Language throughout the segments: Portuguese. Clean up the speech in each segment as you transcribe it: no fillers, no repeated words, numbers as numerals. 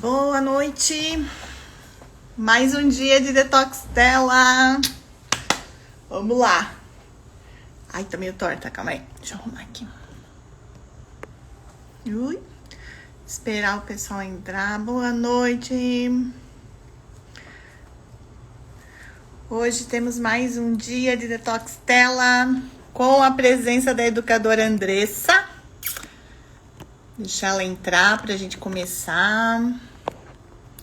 Boa noite. Mais um dia de Detox Tela. Vamos lá. Ai, tá meio torta, calma aí. Deixa eu arrumar aqui. Ui. Esperar o pessoal entrar. Boa noite. Hoje temos mais um dia de Detox Tela com a presença da educadora Andressa. Deixa ela entrar pra gente começar.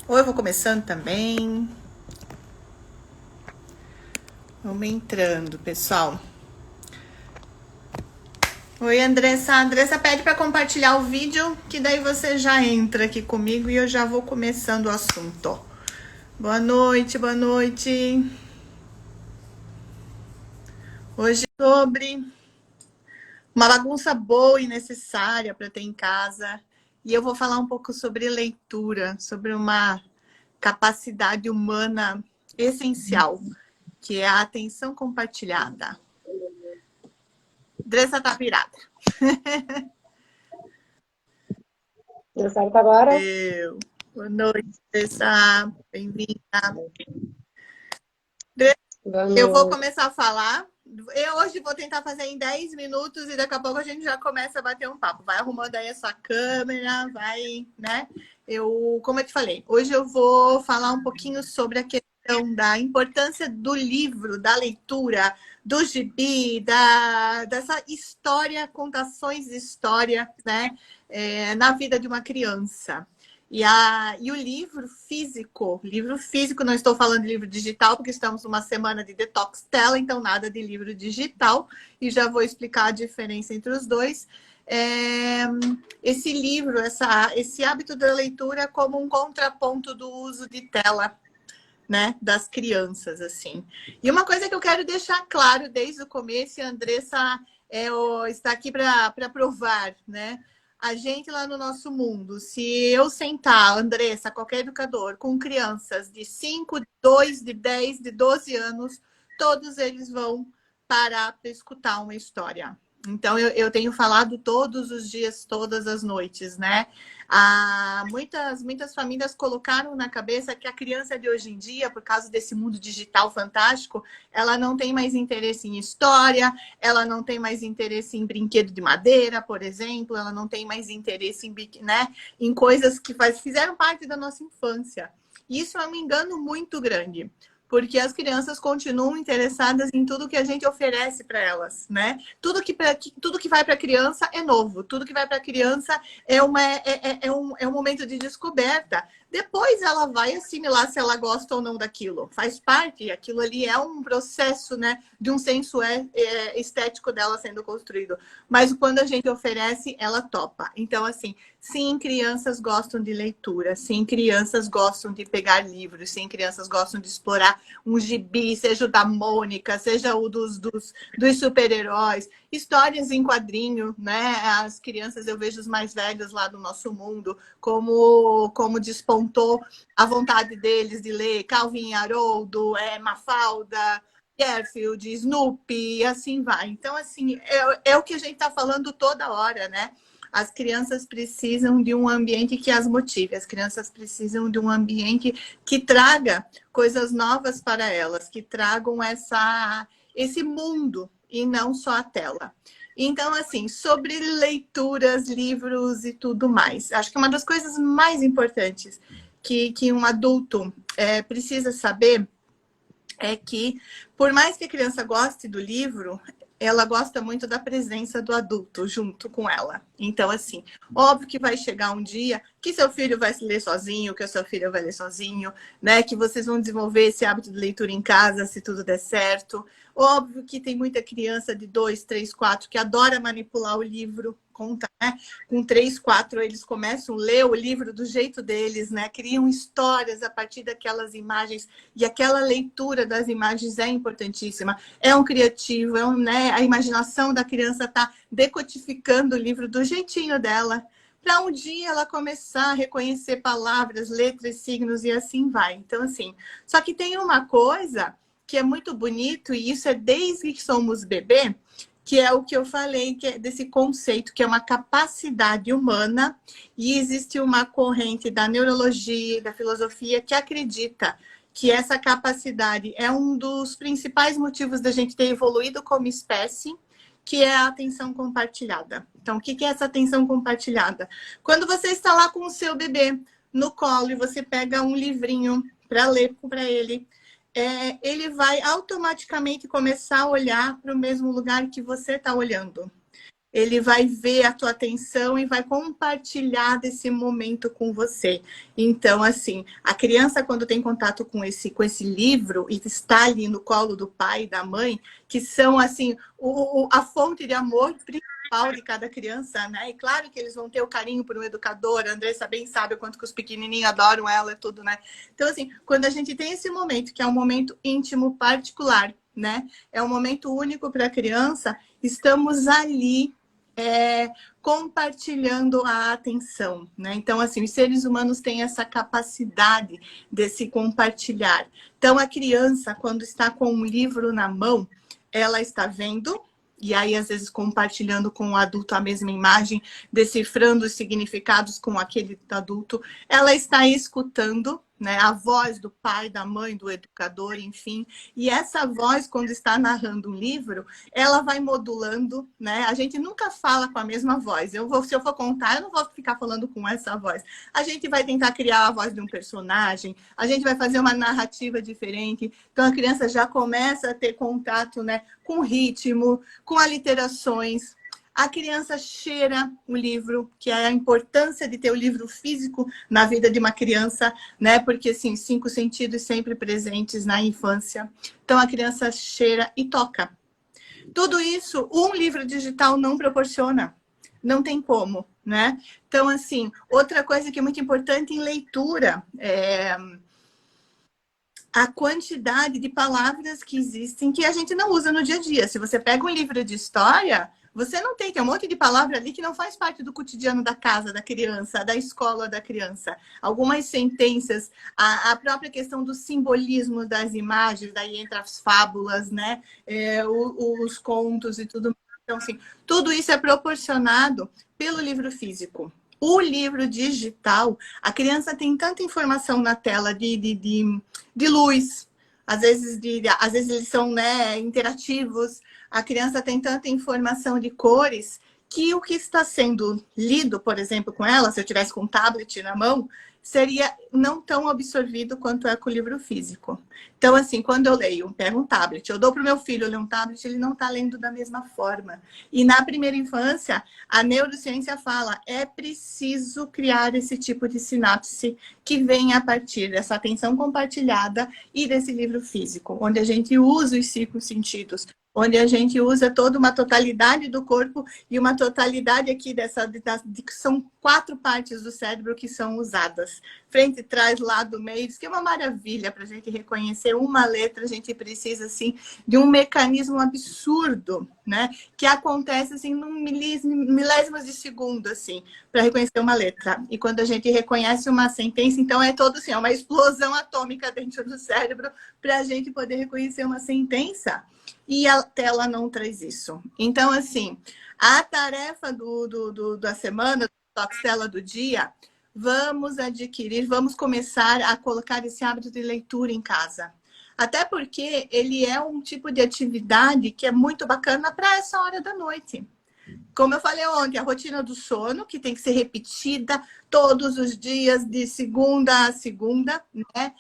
Ou eu vou começando também. Vamos entrando, pessoal. Oi, Andressa. A Andressa pede para compartilhar o vídeo, que daí você já entra aqui comigo e eu já vou começando o assunto. Boa noite, boa noite. Hoje sobre uma bagunça boa e necessária para ter em casa. E eu vou falar um pouco sobre leitura, sobre uma capacidade humana essencial, que é a atenção compartilhada. Andressa tá virada. Deu certo agora? Boa noite, Andressa. Bem-vinda. Eu vou começar a falar. Eu hoje vou tentar fazer em 10 minutos e daqui a pouco a gente já começa a bater um papo. Vai arrumando aí a sua câmera, vai, né? Como eu te falei, hoje eu vou falar um pouquinho sobre a questão da importância do livro, da leitura, do gibi, dessa história, contações de história, né? Na vida de uma criança. E o livro físico, não estou falando de livro digital, porque estamos numa semana de detox tela, então nada de livro digital, e já vou explicar a diferença entre os dois. Esse livro, esse hábito da leitura como um contraponto do uso de tela, né, das crianças, assim. E uma coisa que eu quero deixar claro desde o começo, e a Andressa está aqui para provar, né? A gente lá no nosso mundo, se eu sentar, Andressa, qualquer educador, com crianças de 5, 2, de 10, de 12 anos, todos eles vão parar para escutar uma história. Então, eu tenho falado todos os dias, todas as noites, né? Muitas famílias colocaram na cabeça que a criança de hoje em dia, por causa desse mundo digital fantástico, ela não tem mais interesse em história, ela não tem mais interesse em brinquedo de madeira, por exemplo, ela não tem mais interesse em coisas que fizeram parte da nossa infância. Isso é um engano muito grande, porque as crianças continuam interessadas em tudo que a gente oferece para elas, né? Tudo que vai para a criança é novo, tudo que vai para a criança é um momento de descoberta. Depois ela vai assimilar se ela gosta ou não daquilo. Faz parte, aquilo ali é um processo, né, de um senso estético dela sendo construído. Mas quando a gente oferece, ela topa. Então, assim, sim, crianças gostam de leitura, sim, crianças gostam de pegar livros, sim, crianças gostam de explorar um gibi, seja o da Mônica, seja o dos super-heróis, histórias em quadrinho, né? As crianças, eu vejo os mais velhos lá do nosso mundo, como despontou a vontade deles de ler Calvin e Haroldo, Mafalda, Garfield, Snoopy, e assim vai. Então, assim, é o que a gente está falando toda hora, né? As crianças precisam de um ambiente que as motive, as crianças precisam de um ambiente que traga coisas novas para elas, que tragam esse mundo e não só a tela. Então, assim, sobre leituras, livros e tudo mais, acho que uma das coisas mais importantes que um adulto precisa saber é que, por mais que a criança goste do livro, ela gosta muito da presença do adulto junto com ela. Então, assim, óbvio que vai chegar um dia que seu filho vai ler sozinho, que a sua filha vai ler sozinho, né? Que vocês vão desenvolver esse hábito de leitura em casa, se tudo der certo. Óbvio que tem muita criança de 2, 3, 4 que adora manipular o livro, conta, né? Com 3, 4 eles começam a ler o livro do jeito deles, né? Criam histórias a partir daquelas imagens, e aquela leitura das imagens é importantíssima. É um criativo, né? A imaginação da criança está decodificando o livro do jeitinho dela, para um dia ela começar a reconhecer palavras, letras, signos e assim vai. Então, assim, só que tem uma coisa que é muito bonito, e isso é desde que somos bebê, que é o que eu falei, que é desse conceito, que é uma capacidade humana, e existe uma corrente da neurologia e da filosofia que acredita que essa capacidade é um dos principais motivos da gente ter evoluído como espécie, que é a atenção compartilhada. Então, o que é essa atenção compartilhada? Quando você está lá com o seu bebê no colo e você pega um livrinho para ler para ele, ele vai automaticamente começar a olhar para o mesmo lugar que você está olhando. Ele vai ver a tua atenção e vai compartilhar desse momento com você. Então, assim, a criança, quando tem contato com esse livro e está ali no colo do pai e da mãe, que são, assim, a fonte de amor principal de cada criança, né? E claro que eles vão ter o carinho por um educador, a Andressa bem sabe o quanto que os pequenininhos adoram ela e tudo, né? Então, assim, quando a gente tem esse momento, que é um momento íntimo, particular, né? É um momento único para a criança, estamos ali compartilhando a atenção, né? Então, assim, os seres humanos têm essa capacidade de se compartilhar. Então, a criança, quando está com um livro na mão, ela está vendo, e aí, às vezes, compartilhando com o adulto a mesma imagem, decifrando os significados com aquele adulto, ela está escutando, né, a voz do pai, da mãe, do educador, enfim. E essa voz, quando está narrando um livro, ela vai modulando, né? A gente nunca fala com a mesma voz. Se eu for contar, eu não vou ficar falando com essa voz. A gente vai tentar criar a voz de um personagem, a gente vai fazer uma narrativa diferente. Então, a criança já começa a ter contato, né, com ritmo, com aliterações. A criança cheira o livro, que é a importância de ter o livro físico na vida de uma criança, né? Porque, assim, 5 sentidos sempre presentes na infância. Então, a criança cheira e toca. Tudo isso, um livro digital não proporciona. Não tem como, né? Então, assim, outra coisa que é muito importante em leitura é a quantidade de palavras que existem que a gente não usa no dia a dia. Se você pega um livro de história, você não tem um monte de palavra ali que não faz parte do cotidiano da casa da criança, da escola da criança. Algumas sentenças, a própria questão do simbolismo das imagens, daí entre as fábulas, né? Os contos e tudo. Então, assim, tudo isso é proporcionado pelo livro físico. O livro digital, a criança tem tanta informação na tela de luz, às vezes eles são, né, interativos, a criança tem tanta informação de cores que o que está sendo lido, por exemplo, com ela, se eu tivesse com um tablet na mão, seria não tão absorvido quanto é com o livro físico. Então, assim, quando eu leio, pego um tablet, eu dou para o meu filho ler um tablet, ele não está lendo da mesma forma. E na primeira infância, a neurociência fala, é preciso criar esse tipo de sinapse que vem a partir dessa atenção compartilhada e desse livro físico, onde a gente usa os 5 sentidos, onde a gente usa toda uma totalidade do corpo e uma totalidade aqui que são 4 partes do cérebro que são usadas. Frente, trás, lado, meio, isso que é uma maravilha para a gente reconhecer uma letra, a gente precisa, assim, de um mecanismo absurdo, né? Que acontece, assim, num milésimos de segundo, assim, para reconhecer uma letra. E quando a gente reconhece uma sentença, então é todo, assim, é uma explosão atômica dentro do cérebro para a gente poder reconhecer uma sentença. E a tela não traz isso. Então, assim, a tarefa da semana, do Toxela do dia, vamos começar a colocar esse hábito de leitura em casa. Até porque ele é um tipo de atividade que é muito bacana para essa hora da noite. Como eu falei ontem, a rotina do sono, que tem que ser repetida todos os dias, de segunda a segunda, né?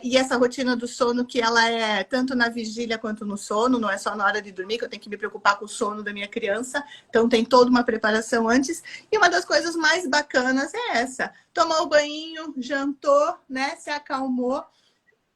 E essa rotina do sono, que ela é tanto na vigília quanto no sono, não é só na hora de dormir, que eu tenho que me preocupar com o sono da minha criança. Então, tem toda uma preparação antes. E uma das coisas mais bacanas é essa. Tomou o banho, jantou, né? Se acalmou.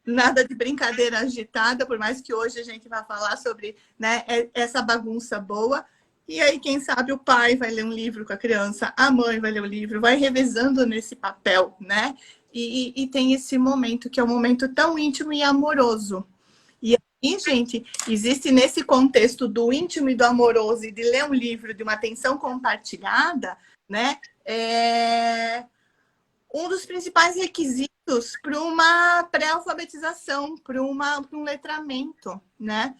Nada de brincadeira agitada, por mais que hoje a gente vá falar sobre, né, essa bagunça boa. E aí, quem sabe, o pai vai ler um livro com a criança, a mãe vai ler o livro, vai revezando nesse papel, né? E tem esse momento, que é um momento tão íntimo e amoroso. E aí, gente, existe nesse contexto do íntimo e do amoroso e de ler um livro, de uma atenção compartilhada, né? Um dos principais requisitos para uma pré-alfabetização, para um letramento, né?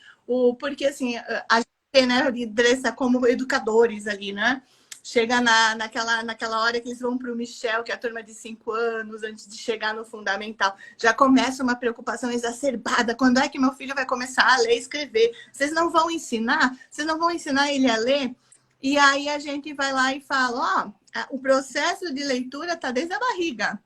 Porque, assim, a né, Dressa, como educadores ali, né? Chega naquela hora que eles vão para o Michel, que é a turma de 5 anos, antes de chegar no fundamental. Já começa uma preocupação exacerbada. Quando é que meu filho vai começar a ler e escrever? Vocês não vão ensinar? Vocês não vão ensinar ele a ler? E aí a gente vai lá e fala, ó, o processo de leitura está desde a barriga.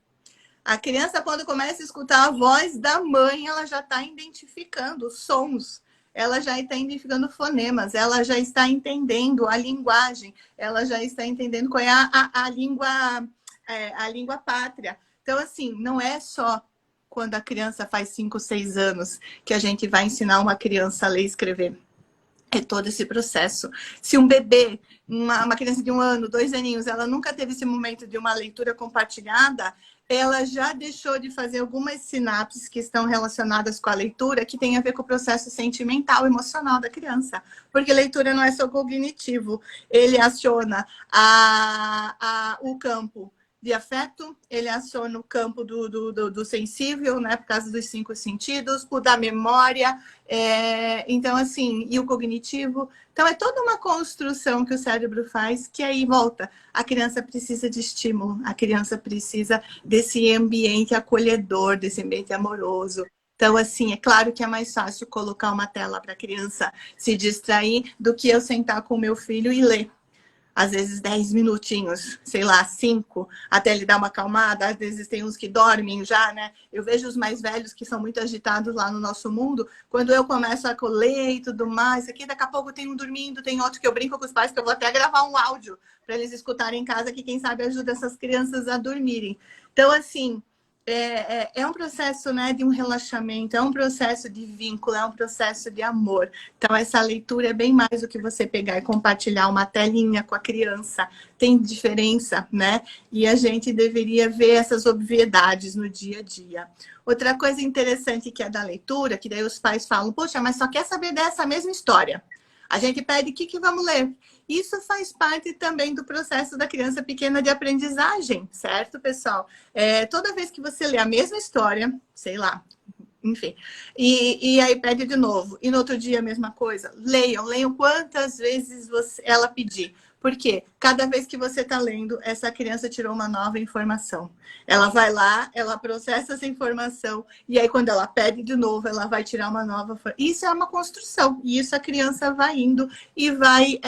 A criança, quando começa a escutar a voz da mãe, ela já está identificando sons, ela já está identificando fonemas, ela já está entendendo a linguagem, ela já está entendendo qual é a língua pátria. Então, assim, não é só quando a criança faz 5, 6 anos que a gente vai ensinar uma criança a ler e escrever. É todo esse processo. Se um bebê, uma criança de 1 ano, 2 aninhos, ela nunca teve esse momento de uma leitura compartilhada, ela já deixou de fazer algumas sinapses que estão relacionadas com a leitura, que tem a ver com o processo sentimental, emocional da criança. Porque leitura não é só cognitivo. Ele aciona o campo de afeto, ele aciona o campo do sensível, né, por causa dos 5 sentidos, o da memória, então, assim, e o cognitivo. Então, é toda uma construção que o cérebro faz, que aí volta. A criança precisa de estímulo, a criança precisa desse ambiente acolhedor, desse ambiente amoroso. Então, assim, é claro que é mais fácil colocar uma tela para a criança se distrair do que eu sentar com o meu filho e ler. Às vezes 10 minutinhos, sei lá, 5, até ele dar uma acalmada. Às vezes tem uns que dormem já, né? Eu vejo os mais velhos que são muito agitados lá no nosso mundo. Quando eu começo a ler e tudo mais, aqui daqui a pouco tem um dormindo, tem outro que eu brinco com os pais, que eu vou até gravar um áudio para eles escutarem em casa, que quem sabe ajuda essas crianças a dormirem. Então, assim, é um processo, né, de um relaxamento, é um processo de vínculo, é um processo de amor. Então, essa leitura é bem mais do que você pegar e compartilhar uma telinha com a criança. Tem diferença, né? E a gente deveria ver essas obviedades no dia a dia. Outra coisa interessante que é da leitura, que daí os pais falam, poxa, mas só quer saber dessa mesma história. A gente pede, o que vamos ler? Isso faz parte também do processo da criança pequena de aprendizagem, certo, pessoal? Toda vez que você lê a mesma história, sei lá, enfim, e aí pede de novo, e no outro dia a mesma coisa, leiam quantas vezes ela pedir. Porque cada vez que você está lendo, essa criança tirou uma nova informação. Ela vai lá, ela processa essa informação, e aí quando ela pede de novo, ela vai tirar uma nova. Isso é uma construção, e isso a criança vai indo e vai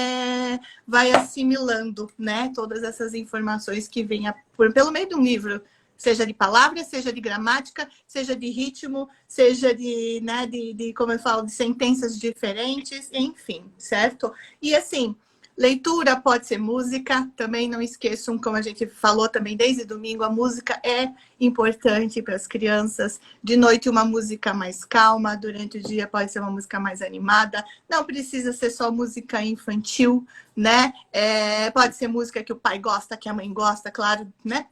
assimilando, né? Todas essas informações que vêm pelo meio de um livro. Seja de palavras, seja de gramática, seja de ritmo, seja de, né, como eu falo, de sentenças diferentes, enfim, certo? E assim, leitura pode ser música, também não esqueçam, como a gente falou também desde domingo, a música é importante para as crianças. De noite, uma música mais calma, durante o dia pode ser uma música mais animada. Não precisa ser só música infantil, né? Pode ser música que o pai gosta, que a mãe gosta, claro, né?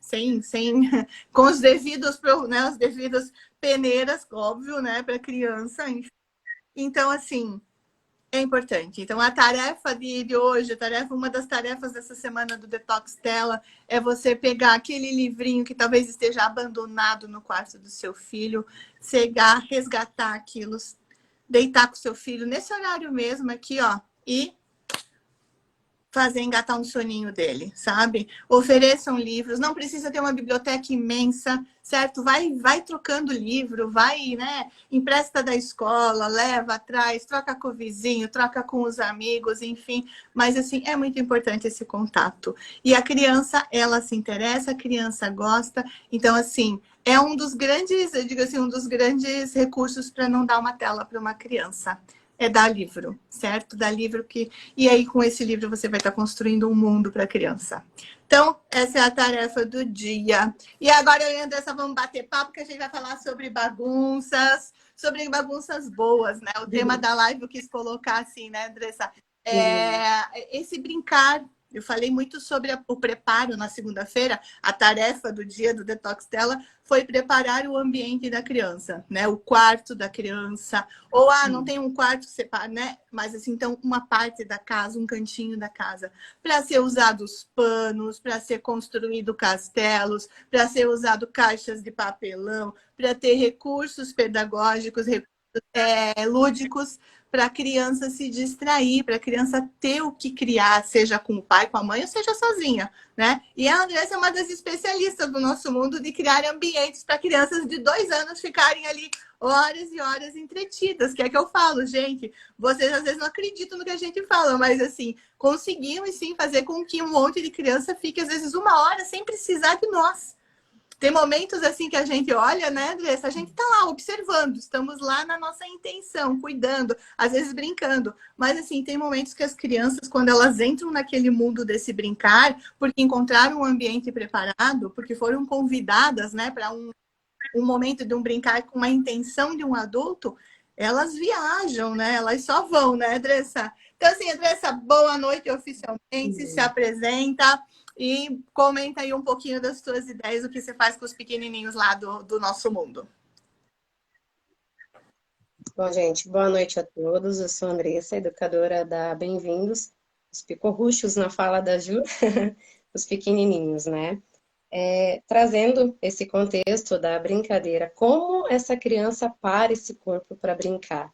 Com os devidos, né? As devidas peneiras, óbvio, né? Para criança. Então, assim, é importante. Então, a tarefa de hoje, uma das tarefas dessa semana do Detox Tela é você pegar aquele livrinho que talvez esteja abandonado no quarto do seu filho, cegar, resgatar aquilo, deitar com o seu filho nesse horário mesmo aqui, ó, e fazer engatar um soninho dele, sabe? Ofereçam livros, não precisa ter uma biblioteca imensa, certo? Vai trocando livro, vai, né? Empresta da escola, leva atrás, troca com o vizinho, troca com os amigos, enfim. Mas, assim, é muito importante esse contato. E a criança, ela se interessa, a criança gosta. Então, assim, é um dos grandes, eu digo assim, um dos grandes recursos para não dar uma tela para uma criança. É dar livro, certo? Dar livro que... E aí, com esse livro, você vai estar construindo um mundo para a criança. Então, essa é a tarefa do dia. E agora, eu e a Andressa vamos bater papo, que a gente vai falar sobre bagunças boas, né? O tema da live eu quis colocar assim, né, Andressa? Esse brincar. Eu falei muito sobre o preparo na segunda-feira. A tarefa do dia do Detox Tela foi preparar o ambiente da criança, né? O quarto da criança. Ou, não tem um quarto separado, né? Mas, assim, então, uma parte da casa, um cantinho da casa. Para ser usados panos, para ser construído castelos, para ser usado caixas de papelão, para ter recursos pedagógicos, recursos lúdicos, para a criança se distrair, para a criança ter o que criar, seja com o pai, com a mãe, ou seja sozinha, né? E a Andressa é uma das especialistas do nosso mundo de criar ambientes para crianças de 2 anos ficarem ali horas e horas entretidas, que é que eu falo, gente, vocês às vezes não acreditam no que a gente fala, mas assim, conseguimos sim fazer com que um monte de criança fique às vezes 1 hora sem precisar de nós. Tem momentos assim que a gente olha, né, Andressa? A gente tá lá observando, estamos lá na nossa intenção, cuidando, às vezes brincando. Mas assim, tem momentos que as crianças, quando elas entram naquele mundo desse brincar, porque encontraram um ambiente preparado, porque foram convidadas, né, para um momento de um brincar com uma intenção de um adulto, elas viajam, né? Elas só vão, né, Andressa? Então, assim, Andressa, boa noite oficialmente, se apresenta e comenta aí um pouquinho das suas ideias, o que você faz com os pequenininhos lá do nosso mundo. Bom, gente, boa noite a todos. Eu sou a Andressa, educadora da Bem-vindos, os picorruchos na fala da Ju, os pequenininhos, né? Trazendo esse contexto da brincadeira, como essa criança para esse corpo para brincar,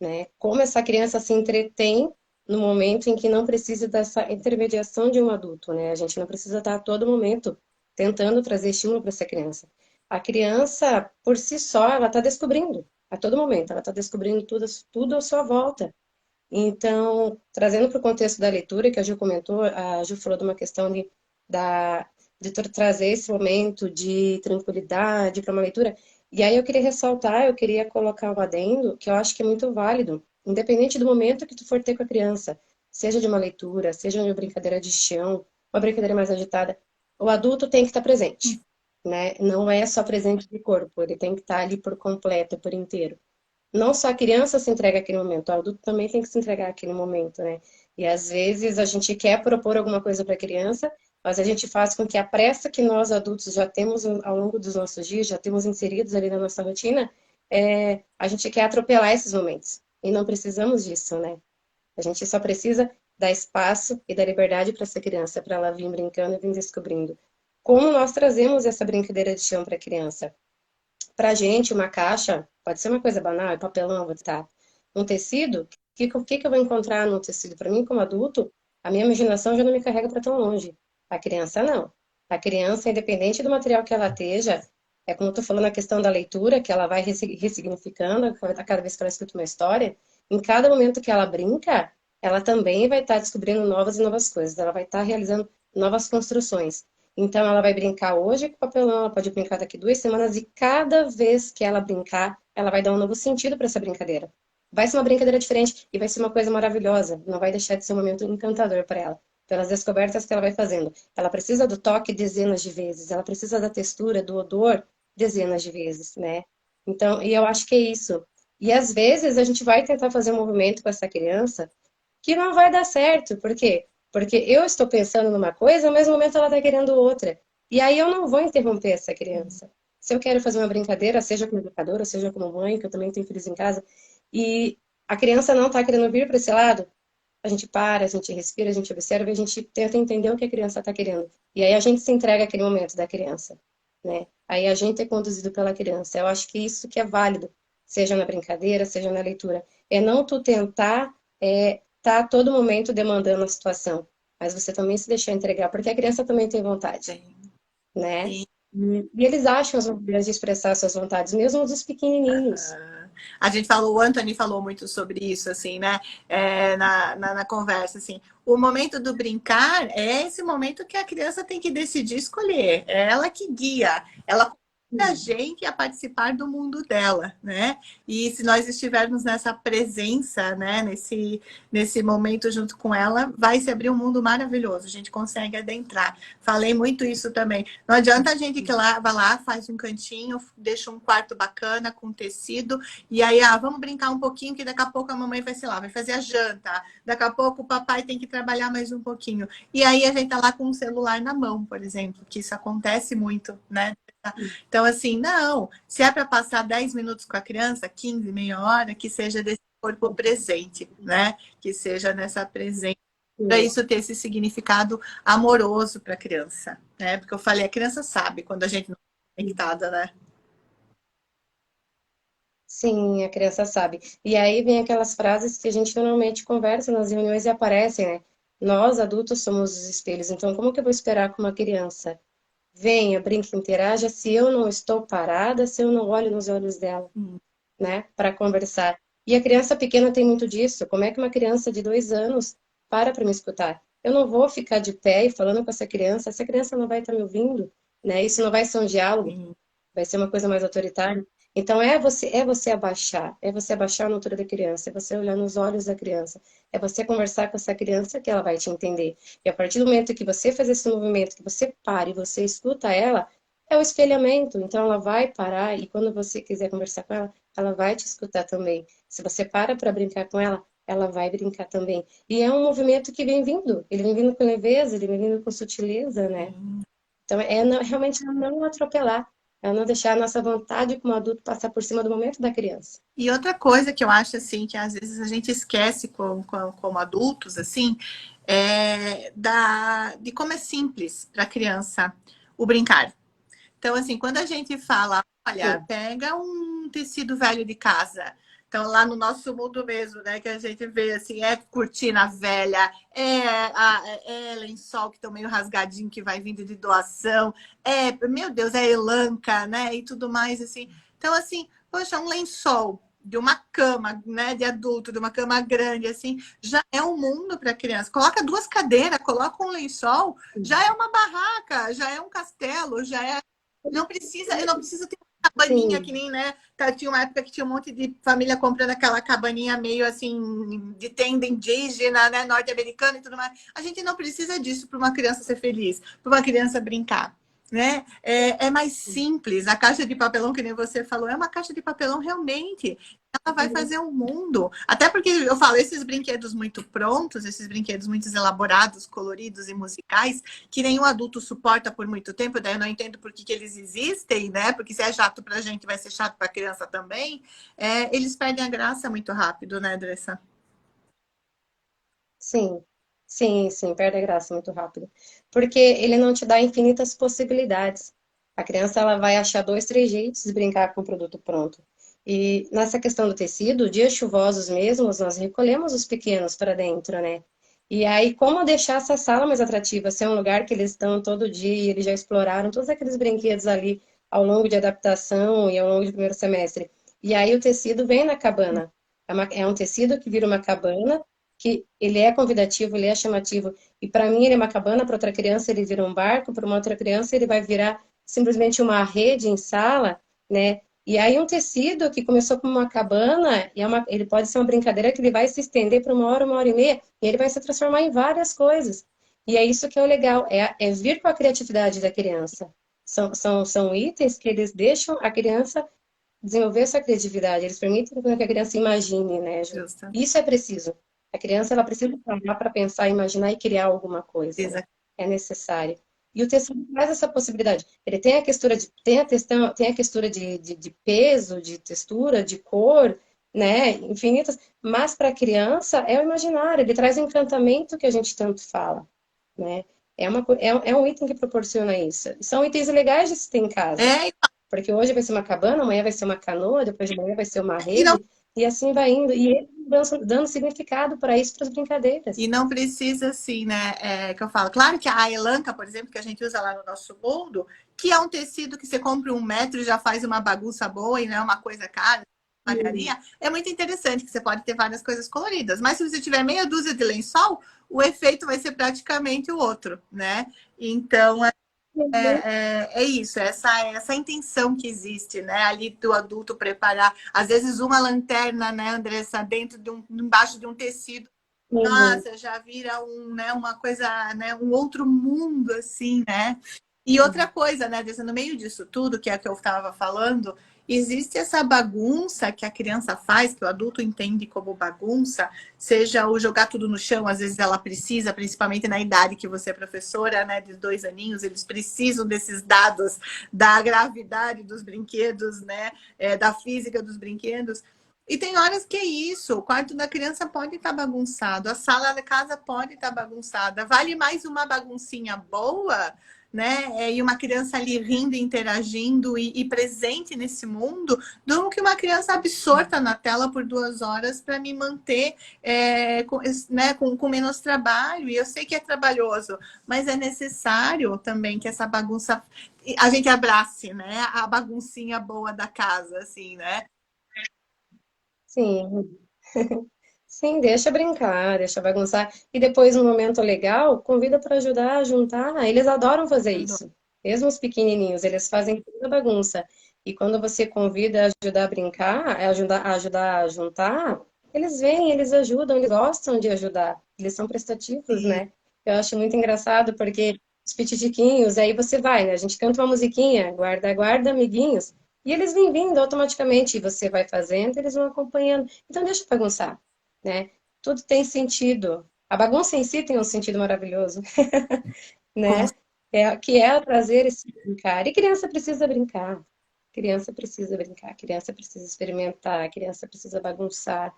né? Como essa criança se entretém no momento em que não precisa dessa intermediação de um adulto, né? A gente não precisa estar a todo momento tentando trazer estímulo para essa criança. A criança, por si só, ela está descobrindo, a todo momento, ela está descobrindo tudo à sua volta. Então, trazendo para o contexto da leitura, que a Ju comentou, a Ju falou de uma questão de trazer esse momento de tranquilidade para uma leitura. E aí eu queria ressaltar, eu queria colocar um adendo, que eu acho que é muito válido, independente do momento que tu for ter com a criança, seja de uma leitura, seja de uma brincadeira de chão, uma brincadeira mais agitada, o adulto tem que estar presente, né? Não é só presente de corpo, ele tem que estar ali por completo, por inteiro. Não só a criança se entrega àquele momento, o adulto também tem que se entregar àquele momento, né? E às vezes a gente quer propor alguma coisa para a criança, mas a gente faz com que a pressa que nós adultos já temos ao longo dos nossos dias, já temos inseridos ali na nossa rotina, a gente quer atropelar esses momentos. E não precisamos disso, né? A gente só precisa dar espaço e dar liberdade para essa criança, para ela vir brincando e vir descobrindo. Como nós trazemos essa brincadeira de chão para a criança? Para a gente, uma caixa pode ser uma coisa banal, é papelão, vou tá. Um tecido, o que eu vou encontrar no tecido? Para mim, como adulto, a minha imaginação já não me carrega para tão longe. A criança, não. A criança, independente do material que ela esteja, é como eu estou falando a questão da leitura, que ela vai ressignificando a cada vez que ela escuta uma história. Em cada momento que ela brinca, ela também vai estar descobrindo novas e novas coisas. Ela vai estar realizando novas construções. Então, ela vai brincar hoje com papelão, ela pode brincar daqui 2 semanas, e cada vez que ela brincar, ela vai dar um novo sentido para essa brincadeira. Vai ser uma brincadeira diferente e vai ser uma coisa maravilhosa. Não vai deixar de ser um momento encantador para ela, pelas descobertas que ela vai fazendo. Ela precisa do toque dezenas de vezes, ela precisa da textura, do odor dezenas de vezes, né? Então, e eu acho que é isso. E às vezes a gente vai tentar fazer um movimento com essa criança que não vai dar certo. Por quê? Porque eu estou pensando numa coisa, ao mesmo momento ela está querendo outra. E aí eu não vou interromper essa criança. Se eu quero fazer uma brincadeira, seja como educadora, seja como mãe, que eu também tenho filhos em casa, e a criança não está querendo vir para esse lado, a gente para, a gente respira, a gente observa, a gente tenta entender o que a criança está querendo. E aí a gente se entrega àquele momento da criança, né? Aí a gente é conduzido pela criança. Eu acho que isso que é válido, seja na brincadeira, seja na leitura. É não tu tentar tá a todo momento demandando a situação, mas você também se deixar entregar, porque a criança também tem vontade, Sim. né? Sim. E eles acham as maneiras de expressar suas vontades, mesmo dos pequenininhos. A gente falou, o Anthony falou muito sobre isso, assim, né? Na conversa, assim. O momento do brincar é esse momento que a criança tem que decidir escolher. É ela que guia. Ela convida a gente a participar do mundo dela, né? E se nós estivermos nessa presença, né? Nesse momento junto com ela, vai se abrir um mundo maravilhoso. A gente consegue adentrar. Falei muito isso também. Não adianta a gente que lá, vai lá, faz um cantinho, deixa um quarto bacana com tecido, e aí, vamos brincar um pouquinho, que daqui a pouco a mamãe vai, sei lá, vai fazer a janta. Daqui a pouco o papai tem que trabalhar mais um pouquinho. E aí a gente tá lá com o celular na mão, por exemplo, que isso acontece muito, né? Então, assim, não. Se é para passar 10 minutos com a criança, 15, meia hora, que seja desse corpo presente, né? Que seja nessa presença. Para isso ter esse significado amoroso para a criança, né? Porque eu falei, a criança sabe quando a gente não está conectada, né? Sim, a criança sabe. E aí vem aquelas frases que a gente normalmente conversa nas reuniões e aparecem, né? Nós, adultos, somos os espelhos. Então, como que eu vou esperar que uma criança venha, brinque, interaja se eu não estou parada, se eu não olho nos olhos dela, Hum. né? Para conversar. E a criança pequena tem muito disso. Como é que uma criança de 2 anos para me escutar? Eu não vou ficar de pé e falando com essa criança não vai estar me ouvindo, né? Isso não vai ser um diálogo, Sim. vai ser uma coisa mais autoritária. Então é você abaixar a altura da criança, é você olhar nos olhos da criança, é você conversar com essa criança que ela vai te entender. E a partir do momento que você faz esse movimento, que você para e você escuta ela, é o espelhamento. Então ela vai parar e quando você quiser conversar com ela, ela vai te escutar também. Se você para brincar com ela, ela vai brincar também. E é um movimento que vem vindo, ele vem vindo com leveza, ele vem vindo com sutileza, né? Sim. Então, realmente não atropelar, é não deixar a nossa vontade como adulto passar por cima do momento da criança. E outra coisa que eu acho assim que às vezes a gente esquece como adultos assim de como é simples para a criança o brincar. Então, assim, quando a gente fala, olha, Sim, pega um tecido velho de casa. Então, lá no nosso mundo mesmo, né, que a gente vê, assim, é cortina velha, é lençol que estão meio rasgadinho, que vai vindo de doação, meu Deus, é elanca, né, e tudo mais, assim. Então, assim, poxa, um lençol de uma cama, né, de adulto, de uma cama grande, assim, já é um mundo para criança. Coloca duas cadeiras, coloca um lençol, já é uma barraca, já é um castelo, já é não precisa, eu não preciso ter uma cabaninha que sim, nem, né? Tinha uma época que tinha um monte de família comprando aquela cabaninha meio assim, de tenda indígena, né? Norte-americana e tudo mais. A gente não precisa disso para uma criança ser feliz, para uma criança brincar. Né? É mais simples. A caixa de papelão, que nem você falou, é uma caixa de papelão realmente. Ela vai fazer um mundo. Até porque eu falo, esses brinquedos muito prontos, esses brinquedos muito elaborados, coloridos e musicais, que nenhum adulto suporta por muito tempo, daí eu não entendo por que eles existem, né? Porque se é chato pra gente, vai ser chato pra criança também. Eles perdem a graça muito rápido, né, Dressa? sim, sim, perde a graça muito rápido. Porque ele não te dá infinitas possibilidades. A criança ela vai achar dois, três jeitos de brincar com o produto pronto. E nessa questão do tecido, dias chuvosos mesmos, nós recolhemos os pequenos para dentro, né? E aí, como deixar essa sala mais atrativa? Ser um lugar que eles estão todo dia, eles já exploraram todos aqueles brinquedos ali ao longo de adaptação e ao longo do primeiro semestre. E aí o tecido vem na cabana. É um tecido que vira uma cabana que ele é convidativo, ele é chamativo. E para mim ele é uma cabana, para outra criança ele vira um barco, para uma outra criança ele vai virar simplesmente uma rede em sala, né? E aí um tecido que começou como uma cabana, ele pode ser uma brincadeira que ele vai se estender para uma hora e meia, e ele vai se transformar em várias coisas. E é isso que é o legal, é vir com a criatividade da criança. São itens que eles deixam a criança desenvolver sua criatividade, eles permitem que a criança imagine, né, Ju? Justa. Isso é preciso. A criança ela precisa parar para pensar, imaginar e criar alguma coisa, né? É necessário. E o tecido traz essa possibilidade. Ele tem a textura tem a textura de peso, de textura, de cor, né? Infinitas. Mas para a criança é o imaginário. Ele traz o encantamento que a gente tanto fala, né? É um item que proporciona isso. São itens legais de se ter em casa. É, Porque hoje vai ser uma cabana, amanhã vai ser uma canoa, depois de amanhã vai ser uma e não rede, e assim vai indo. E ele dando significado para isso, para as brincadeiras. E não precisa, assim, né? Que eu falo. Claro que a elanca, por exemplo, que a gente usa lá no nosso mundo, que é um tecido que você compra 1 metro e já faz uma bagunça boa e não é uma coisa cara, malharia, é muito interessante que você pode ter várias coisas coloridas. Mas se você tiver meia dúzia de lençol, o efeito vai ser praticamente o outro, né? Então, é isso, essa intenção que existe, né? Ali do adulto preparar, às vezes uma lanterna, né, Andressa, embaixo de um tecido. Uhum. Nossa, já vira né, uma coisa, né, um outro mundo, assim, né? E outra coisa, né, no meio disso tudo, que é o que eu estava falando, existe essa bagunça que a criança faz, que o adulto entende como bagunça, seja o jogar tudo no chão, às vezes ela precisa, principalmente na idade que você é professora, né, de 2 aninhos, eles precisam desses dados da gravidade dos brinquedos, né, da física dos brinquedos. E tem horas que é isso, o quarto da criança pode estar bagunçado, a sala da casa pode estar bagunçada. Vale mais uma baguncinha boa, né? E uma criança ali rindo, interagindo e presente nesse mundo, do que uma criança absorta na tela por 2 horas para me manter com menos trabalho. E eu sei que é trabalhoso, mas é necessário também que essa bagunça a gente abrace, né? A baguncinha boa da casa, assim, né? Sim, sim, deixa brincar, deixa bagunçar. E depois, no momento legal, convida para ajudar a juntar. Eles adoram fazer isso. Mesmo os pequenininhos, eles fazem toda a bagunça. E quando você convida a ajudar a brincar, a ajudar a juntar, eles vêm, eles ajudam, eles gostam de ajudar. Eles são prestativos, Sim. né? Eu acho muito engraçado porque os petitiquinhos, aí você vai, né? A gente canta uma musiquinha, guarda, guarda, amiguinhos. E eles vêm vindo automaticamente, e você vai fazendo, eles vão acompanhando. Então, deixa eu bagunçar, né? Tudo tem sentido. A bagunça em si tem um sentido maravilhoso, Com né? Que é trazer esse brincar. E criança precisa brincar. Criança precisa brincar. Criança precisa experimentar. Criança precisa bagunçar.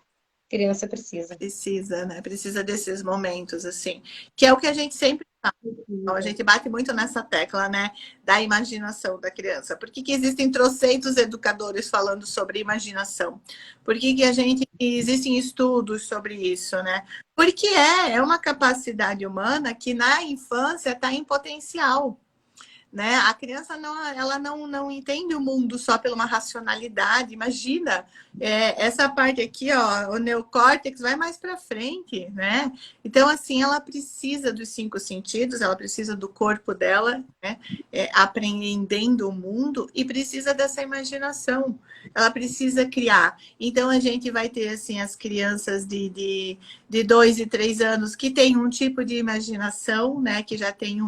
Criança precisa. Precisa, né? Precisa desses momentos, assim. Que é o que a gente sempre fala. Então, a gente bate muito nessa tecla, né? Da imaginação da criança. Por que existem troceitos educadores falando sobre imaginação? Por que a gente... Existem estudos sobre isso, né? Porque é uma capacidade humana que na infância está em potencial, né? A criança ela não entende o mundo só pela uma racionalidade. Imagina, essa parte aqui, ó, o neocórtex vai mais para frente, né? Então, assim, ela precisa dos 5 sentidos, ela precisa do corpo dela, né? Aprendendo o mundo e precisa dessa imaginação. Ela precisa criar. Então, a gente vai ter, assim, as crianças de 2 e 3 anos que têm um tipo de imaginação, né? Que já tem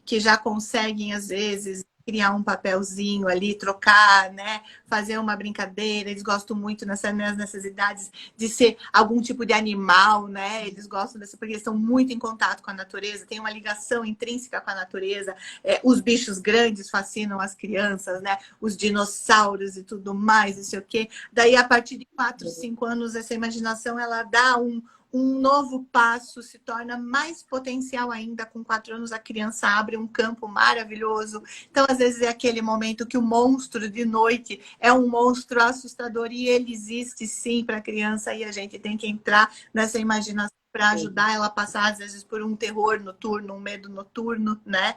que já conseguem, às vezes, criar um papelzinho ali, trocar, né? Fazer uma brincadeira. Eles gostam muito nessas idades de ser algum tipo de animal, né? Eles gostam dessa, porque eles estão muito em contato com a natureza, tem uma ligação intrínseca com a natureza. Os bichos grandes fascinam as crianças, né? Os dinossauros e tudo mais, não sei o quê. Daí, a partir de 4, 5 anos, essa imaginação ela dá um novo passo, se torna mais potencial ainda. Com 4 anos, a criança abre um campo maravilhoso. Então, às vezes, é aquele momento que o monstro de noite é um monstro assustador e ele existe sim para a criança e a gente tem que entrar nessa imaginação para ajudar ela a passar, às vezes, por um terror noturno, um medo noturno, né?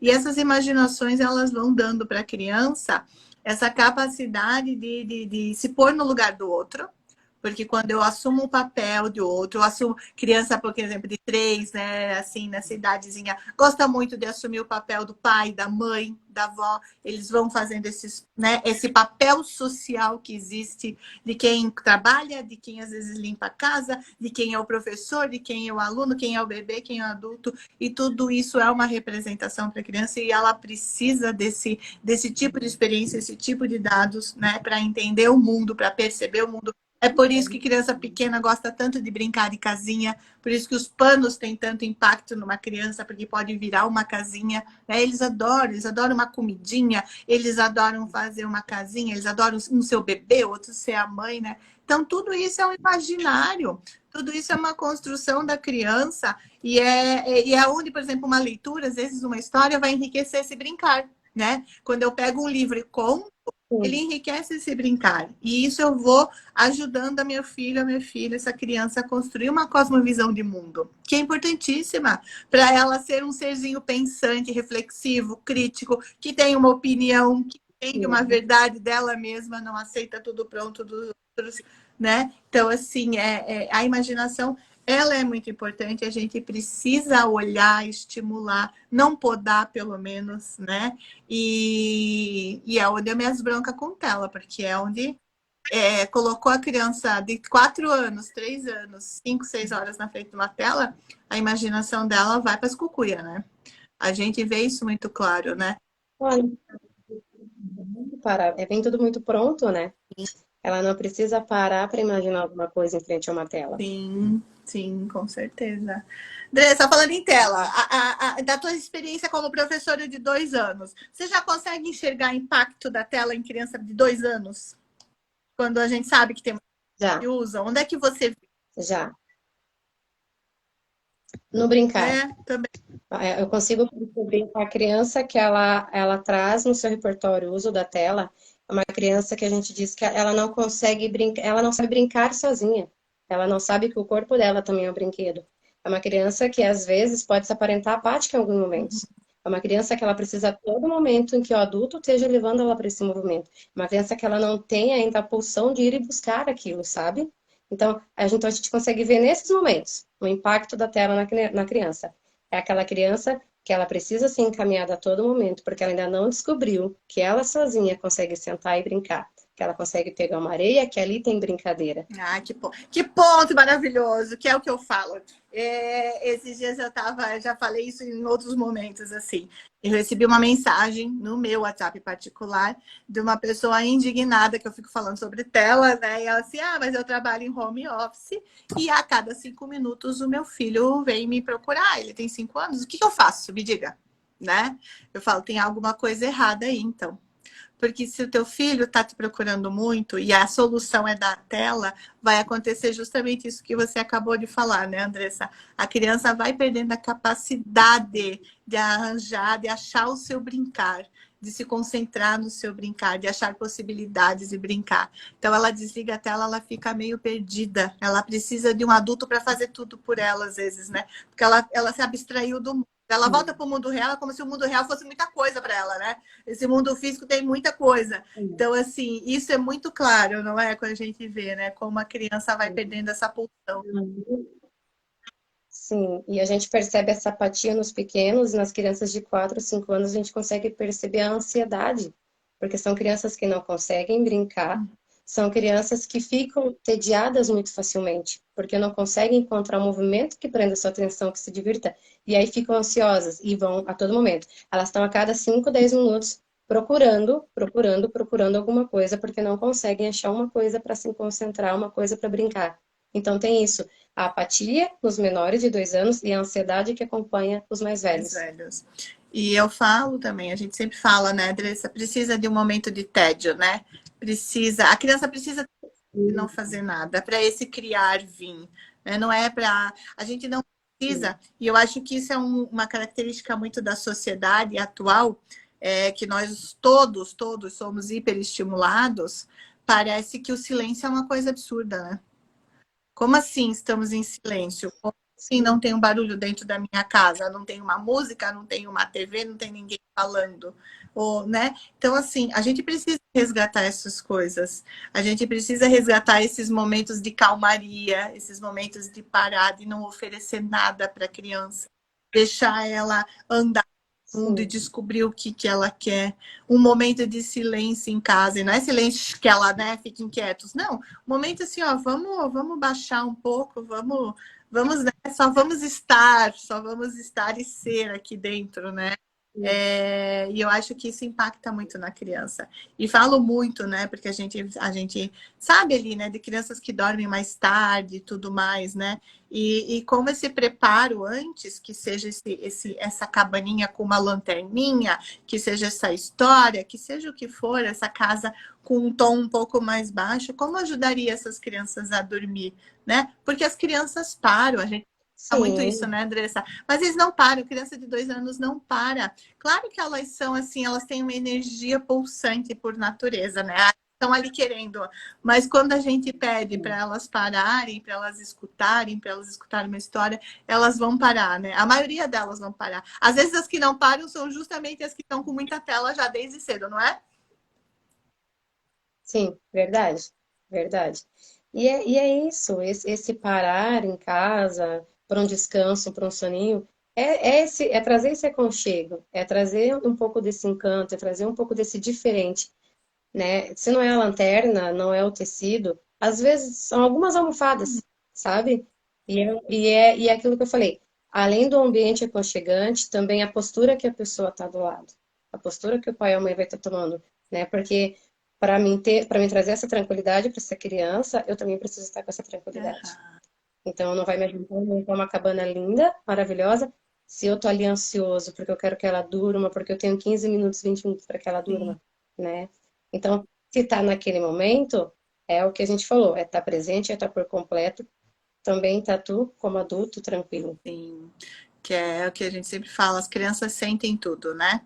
E essas imaginações, elas vão dando para a criança essa capacidade de se pôr no lugar do outro, porque quando eu assumo o papel de outro, eu assumo criança, por exemplo, de 3, né? Assim, nessa idadezinha, gosta muito de assumir o papel do pai, da mãe, da avó. Eles vão fazendo esse papel social que existe de quem trabalha, de quem às vezes limpa a casa, de quem é o professor, de quem é o aluno, quem é o bebê, quem é o adulto. E tudo isso é uma representação para a criança e ela precisa desse tipo de experiência, esse tipo de dados, né? Para entender o mundo, para perceber o mundo. É por isso que criança pequena gosta tanto de brincar de casinha, por isso que os panos têm tanto impacto numa criança, porque pode virar uma casinha, né? Eles adoram uma comidinha, eles adoram fazer uma casinha, eles adoram um ser o bebê, outro ser a mãe, né? Então, tudo isso é um imaginário, tudo isso é uma construção da criança, e é onde, por exemplo, uma leitura, às vezes uma história, vai enriquecer esse brincar, né? Quando eu pego um livro e conto, ele enriquece esse brincar. E isso eu vou ajudando a meu filho, a minha filha, essa criança a construir uma cosmovisão de mundo, que é importantíssima para ela ser um serzinho pensante, reflexivo, crítico, que tem uma opinião, que tem uma verdade dela mesma, não aceita tudo pronto dos outros, né? Então, assim, a imaginação ela é muito importante, a gente precisa olhar, estimular, não podar, pelo menos, né? E é onde eu me bronca com tela, porque é onde colocou a criança de 4 anos, 3 anos, 5, 6 horas na frente de uma tela, a imaginação dela vai para as cucuia, né? A gente vê isso muito claro, né? Olha, vem tudo muito pronto, né? Ela não precisa parar para imaginar alguma coisa em frente a uma tela. Sim, sim, com certeza. Andressa, falando em tela, da tua experiência como professora de 2 anos, você já consegue enxergar impacto da tela em criança de 2 anos? quando a gente sabe que tem Já, que usa? Onde é que você já. No brincar. também? Eu consigo perceber que a criança que ela traz no seu repertório o uso da tela é uma criança que a gente diz que ela não consegue brincar, ela não sabe brincar sozinha. Ela não sabe que o corpo dela também é um brinquedo. É uma criança que às vezes pode se aparentar apática em alguns momentos. É uma criança que ela precisa a todo momento em que o adulto esteja levando ela para esse movimento. É uma criança que ela não tem ainda a pulsão de ir e buscar aquilo, sabe? Então, a gente consegue ver nesses momentos o impacto da tela na criança. É aquela criança que ela precisa ser encaminhada a todo momento, porque ela ainda não descobriu que ela sozinha consegue sentar e brincar, que ela consegue pegar uma areia, que ali tem brincadeira. Ah, que ponto maravilhoso, que é o que eu falo. Esses dias já falei isso em outros momentos, assim. Eu recebi uma mensagem no meu WhatsApp particular de uma pessoa indignada que eu fico falando sobre tela, né? E ela assim, mas eu trabalho em home office e a cada 5 minutos o meu filho vem me procurar. Ele tem 5 anos, o que eu faço? Me diga, né? Eu falo, tem alguma coisa errada aí, então. Porque se o teu filho está te procurando muito e a solução é da tela, vai acontecer justamente isso que você acabou de falar, né, Andressa? A criança vai perdendo a capacidade de arranjar, de achar o seu brincar, de se concentrar no seu brincar, de achar possibilidades de brincar. Então ela desliga a tela, ela fica meio perdida. Ela precisa de um adulto para fazer tudo por ela, às vezes, né? Porque ela se abstraiu do mundo. Ela volta para o mundo real como se o mundo real fosse muita coisa para ela, né? Esse mundo físico tem muita coisa. Então, assim, isso é muito claro, não é? Quando a gente vê, né? Como a criança vai perdendo essa pulsão. Sim, e a gente percebe essa apatia nos pequenos, nas crianças de 4, 5 anos, a gente consegue perceber a ansiedade, porque são crianças que não conseguem brincar, são crianças que ficam tediadas muito facilmente, porque não conseguem encontrar um movimento que prenda sua atenção, que se divirta, e aí ficam ansiosas e vão a todo momento. Elas estão a cada 5, 10 minutos procurando alguma coisa, porque não conseguem achar uma coisa para se concentrar, uma coisa para brincar. Então tem isso, a apatia nos menores de 2 anos e a ansiedade que acompanha os mais Mais velhos. velhos. E eu falo também, a gente sempre fala, né, Andressa, precisa de um momento de tédio, né? A criança precisa de não fazer nada, para esse criar vir, né? Não é para. A gente não precisa, e eu acho que isso é uma característica muito da sociedade atual, que nós todos somos hiperestimulados. Parece que o silêncio é uma coisa absurda, né? Como assim estamos em silêncio? Como assim não tem um barulho dentro da minha casa? Não tem uma música, não tem uma TV, não tem ninguém falando, ou, né? Então, assim, a gente precisa resgatar essas coisas. A gente precisa resgatar esses momentos de calmaria, esses momentos de parar, de não oferecer nada para a criança, deixar ela andar mundo e Sim, descobrir o que ela quer. Um momento de silêncio em casa, e não é silêncio que ela, né, fique inquietos, não. Um momento assim, ó, vamos baixar um pouco, vamos, né, só vamos estar e ser aqui dentro, né? E eu acho que isso impacta muito na criança. E falo muito, né? Porque a gente sabe ali, né? De crianças que dormem mais tarde e tudo mais, né? E como esse preparo antes, que seja essa cabaninha com uma lanterninha, que seja essa história, que seja o que for, essa casa com um tom um pouco mais baixo, como ajudaria essas crianças a dormir, né? Porque as crianças param, a gente fala muito isso, sim, né, Andressa? Mas eles não param, criança de 2 anos não para. Claro que elas são assim, elas têm uma energia pulsante por natureza, né? Estão ali querendo, mas quando a gente pede para elas pararem, para elas escutarem uma história, elas vão parar, né? A maioria delas vão parar. Às vezes as que não param são justamente as que estão com muita tela já desde cedo, não é? sim, verdade, verdade. E é isso, esse parar em casa, para um descanso, para um soninho, é trazer esse aconchego, é trazer um pouco desse encanto, é trazer um pouco desse diferente, né? Se não é a lanterna, não é o tecido, às vezes são algumas almofadas, sabe? E é aquilo que eu falei. Além do ambiente aconchegante, também a postura que a pessoa está do lado, a postura que o pai ou a mãe vai estar tomando, né? Porque para mim trazer essa tranquilidade para essa criança, eu também preciso estar com essa tranquilidade. Aham. Então, não vai me adiantar montar uma cabana linda, maravilhosa, se eu tô ali ansioso porque eu quero que ela durma, porque eu tenho 15 minutos, 20 minutos para que ela Sim. durma, né? Então, se tá naquele momento, é o que a gente falou, é estar presente, é estar por completo, também tá tu como adulto tranquilo. Sim, que é o que a gente sempre fala, as crianças sentem tudo, né?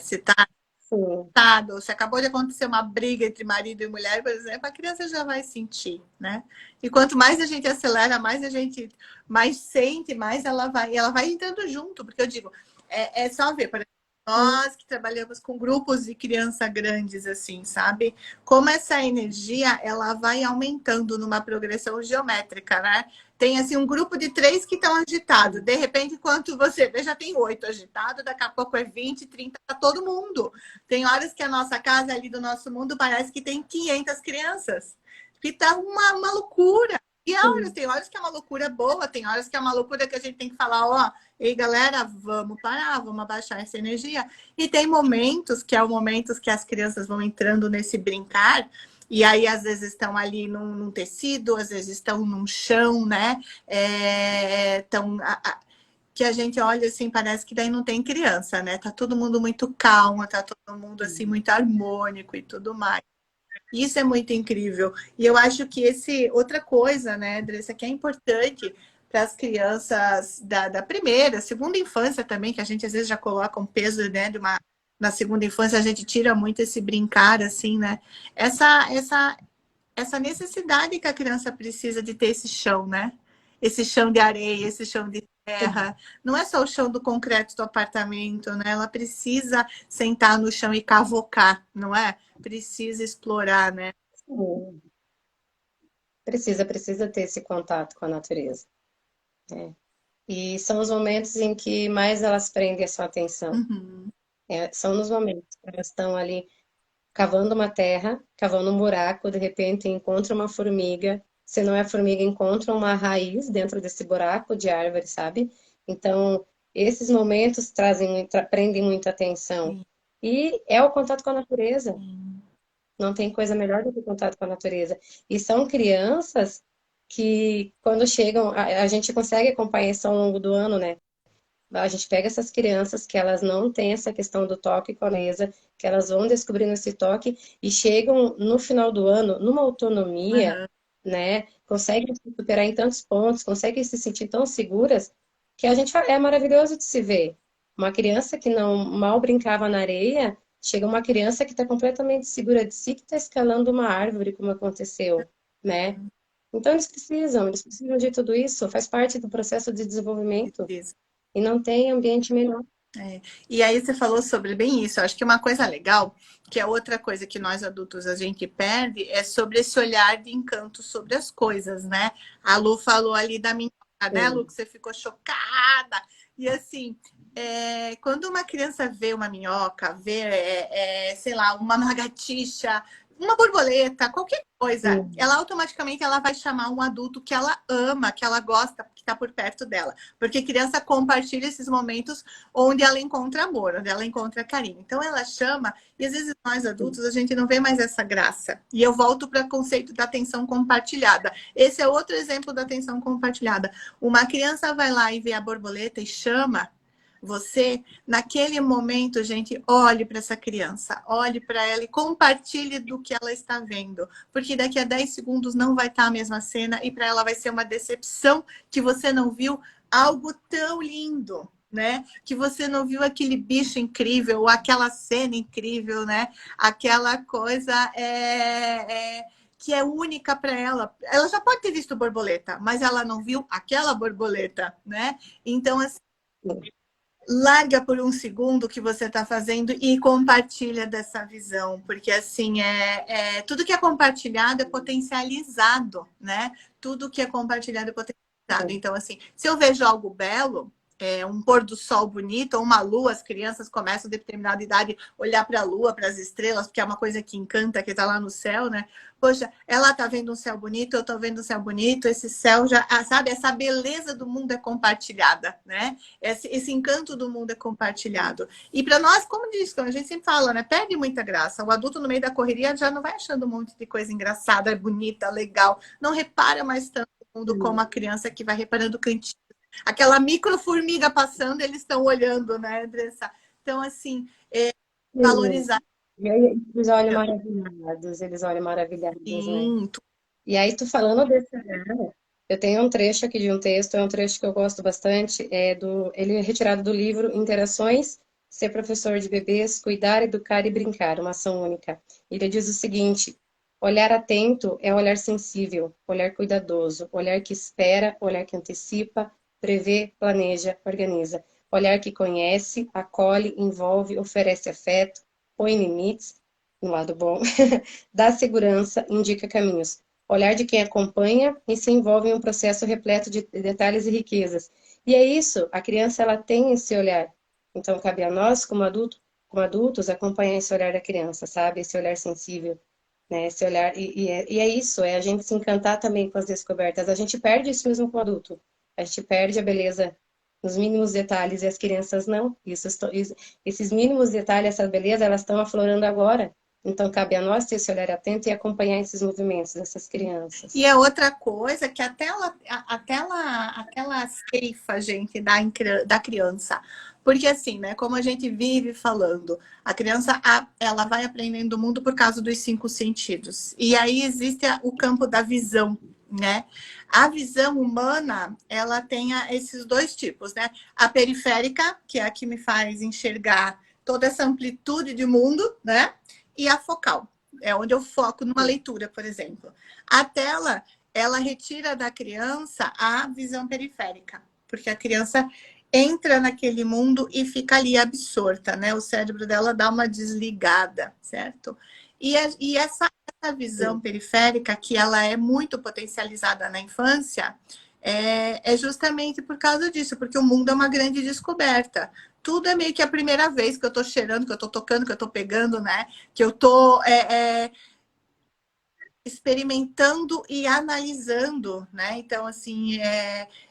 Se tá Sim. irritado, se acabou de acontecer uma briga entre marido e mulher, por exemplo, a criança já vai sentir, né? E quanto mais a gente acelera, mais a gente mais sente, mais ela vai entrando junto, porque eu digo, é só ver, por exemplo, nós que trabalhamos com grupos de criança grandes, assim, sabe? Como essa energia, ela vai aumentando numa progressão geométrica, né? Tem, assim, um grupo de 3 que estão agitados. De repente, enquanto você vê, já tem 8 agitados, daqui a pouco é 20, 30, tá todo mundo. Tem horas que a nossa casa ali do nosso mundo parece que tem 500 crianças. Que tá uma loucura. E tem horas que é uma loucura boa, tem horas que é uma loucura que a gente tem que falar, ó, ei, galera, vamos parar, vamos abaixar essa energia. E tem momentos que é o momentos que as crianças vão entrando nesse brincar, e aí às vezes estão ali num tecido, às vezes estão num chão, né? Que a gente olha assim, parece que daí não tem criança, né? Tá todo mundo muito calmo, tá todo mundo assim muito harmônico e tudo mais. Isso é muito incrível. E eu acho que outra coisa, né, Andressa, que é importante para as crianças da primeira, segunda infância também, que a gente às vezes já coloca um peso, né, na segunda infância, a gente tira muito esse brincar, assim, né? Essa necessidade que a criança precisa de ter esse chão, né? Esse chão de areia, esse chão de terra. Não é só o chão do concreto do apartamento, né? Ela precisa sentar no chão e cavocar, não é? Precisa explorar, né? Sim. Precisa ter esse contato com a natureza, né? E são os momentos em que mais elas prendem a sua atenção. Uhum. São nos momentos que elas estão ali cavando uma terra, cavando um buraco, de repente encontra uma formiga. Se não é formiga, encontra uma raiz dentro desse buraco de árvore, sabe? Então, esses momentos prendem muita atenção. Sim, E é o contato com a natureza. sim. Não tem coisa melhor do que o contato com a natureza. E são crianças que, quando chegam, a gente consegue acompanhar isso ao longo do ano, né? A gente pega essas crianças que elas não têm essa questão do toque com a mesa, que elas vão descobrindo esse toque e chegam no final do ano numa autonomia, Uhum. né? Conseguem se superar em tantos pontos, conseguem se sentir tão seguras que a gente é maravilhoso de se ver. Uma criança que não mal brincava na areia, chega uma criança que está completamente segura de si, que está escalando uma árvore, como aconteceu, né? Então eles precisam de tudo isso, faz parte do processo de desenvolvimento. Isso. E não tem ambiente melhor. É. E aí você falou sobre bem isso. Eu acho que uma coisa legal, que é outra coisa que nós adultos a gente perde, é sobre esse olhar de encanto sobre as coisas, né? A Lu falou ali da minhoca, né, Lu, Sim, que você ficou chocada. E assim, quando uma criança vê uma minhoca, vê, sei lá, uma lagartixa, uma borboleta, qualquer coisa, sim, ela automaticamente ela vai chamar um adulto que ela ama, que ela gosta, que está por perto dela. Porque criança compartilha esses momentos onde ela encontra amor, onde ela encontra carinho. Então ela chama, e às vezes nós sim. adultos a gente não vê mais essa graça. E eu volto para o conceito da atenção compartilhada. Esse é outro exemplo da atenção compartilhada. Uma criança vai lá e vê a borboleta e chama você, naquele momento, gente, olhe para essa criança, olhe para ela e compartilhe do que ela está vendo. Porque daqui a 10 segundos não vai estar a mesma cena e para ela vai ser uma decepção que você não viu algo tão lindo, né? Que você não viu aquele bicho incrível, ou aquela cena incrível, né? Aquela coisa que é única para ela. Ela já pode ter visto borboleta, mas ela não viu aquela borboleta, né? Então, assim, larga por um segundo o que você está fazendo e compartilha dessa visão, porque assim tudo que é compartilhado é potencializado, né? Tudo que é compartilhado é potencializado. Sim. Então, assim, se eu vejo algo belo, um pôr do sol bonito, ou uma lua, as crianças começam, de determinada idade, olhar para a lua, para as estrelas, porque é uma coisa que encanta, que está lá no céu, né? Poxa, ela está vendo um céu bonito, eu estou vendo um céu bonito, esse céu já, sabe, essa beleza do mundo é compartilhada, né? Esse encanto do mundo é compartilhado. E para nós, como diz, a gente sempre fala, né? Perde muita graça. O adulto, no meio da correria, já não vai achando um monte de coisa engraçada, bonita, legal. Não repara mais tanto no mundo como a criança que vai reparando o cantinho. Aquela microformiga passando, eles estão olhando, né, Andressa? Então, assim, Sim. valorizar. E aí eles olham maravilhados, né? Sim, E aí, tu falando desse olhar, eu tenho um trecho aqui de um texto, é um trecho que eu gosto bastante, ele é retirado do livro Interações, Ser Professor de Bebês, Cuidar, Educar e Brincar, uma ação única. Ele diz o seguinte: olhar atento é olhar sensível, olhar cuidadoso, olhar que espera, olhar que antecipa, prevê, planeja, organiza. Olhar que conhece, acolhe, envolve, oferece afeto, põe limites, no lado bom, dá segurança, indica caminhos. Olhar de quem acompanha e se envolve em um processo repleto de detalhes e riquezas. E é isso, a criança ela tem esse olhar. Então cabe a nós, como adultos, acompanhar esse olhar da criança, sabe? Esse olhar sensível, né? Esse olhar e é isso, é a gente se encantar também com as descobertas. A gente perde isso mesmo com o adulto. A gente perde a beleza nos mínimos detalhes e as crianças não. Esses mínimos detalhes, essa beleza, elas estão aflorando agora. Então, cabe a nós ter esse olhar atento e acompanhar esses movimentos dessas e crianças. é outra coisa que até ela ceifa, gente, da criança. Porque assim, né, como a gente vive falando, a criança ela vai aprendendo o mundo por causa dos cinco sentidos. E aí existe o campo da visão, né? A visão humana, ela tem esses dois tipos, né? A periférica, que é a que me faz enxergar toda essa amplitude de mundo, né? E a focal, é onde eu foco numa leitura, por exemplo. A tela, ela retira da criança a visão periférica, porque a criança entra naquele mundo e fica ali absorta, né? O cérebro dela dá uma desligada, certo? E essa visão periférica, que ela é muito potencializada na infância, é justamente por causa disso, porque o mundo é uma grande descoberta. Tudo é meio que a primeira vez que eu tô cheirando, que eu tô tocando, que eu tô pegando, né? Que eu tô experimentando e analisando, né? Então, assim,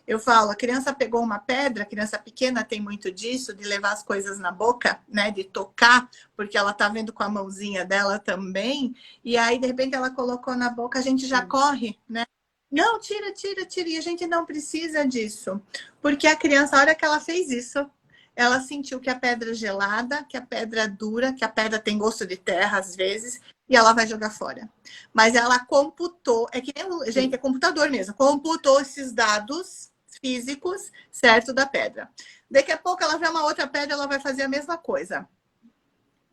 eu falo, a criança pegou uma pedra, a criança pequena tem muito disso, de levar as coisas na boca, né? De tocar, porque ela tá vendo com a mãozinha dela também, e aí, de repente, ela colocou na boca, a gente já corre, né? Não, tira, tira, tira, e a gente não precisa disso, porque a criança, a hora que ela fez isso, ela sentiu que a pedra é gelada, que a pedra é dura, que a pedra tem gosto de terra às vezes, e ela vai jogar fora. Mas ela computou, é que nem, gente, é computador mesmo, computou esses dados físicos, certo, da pedra. Daqui a pouco ela vê uma outra pedra, ela vai fazer a mesma coisa.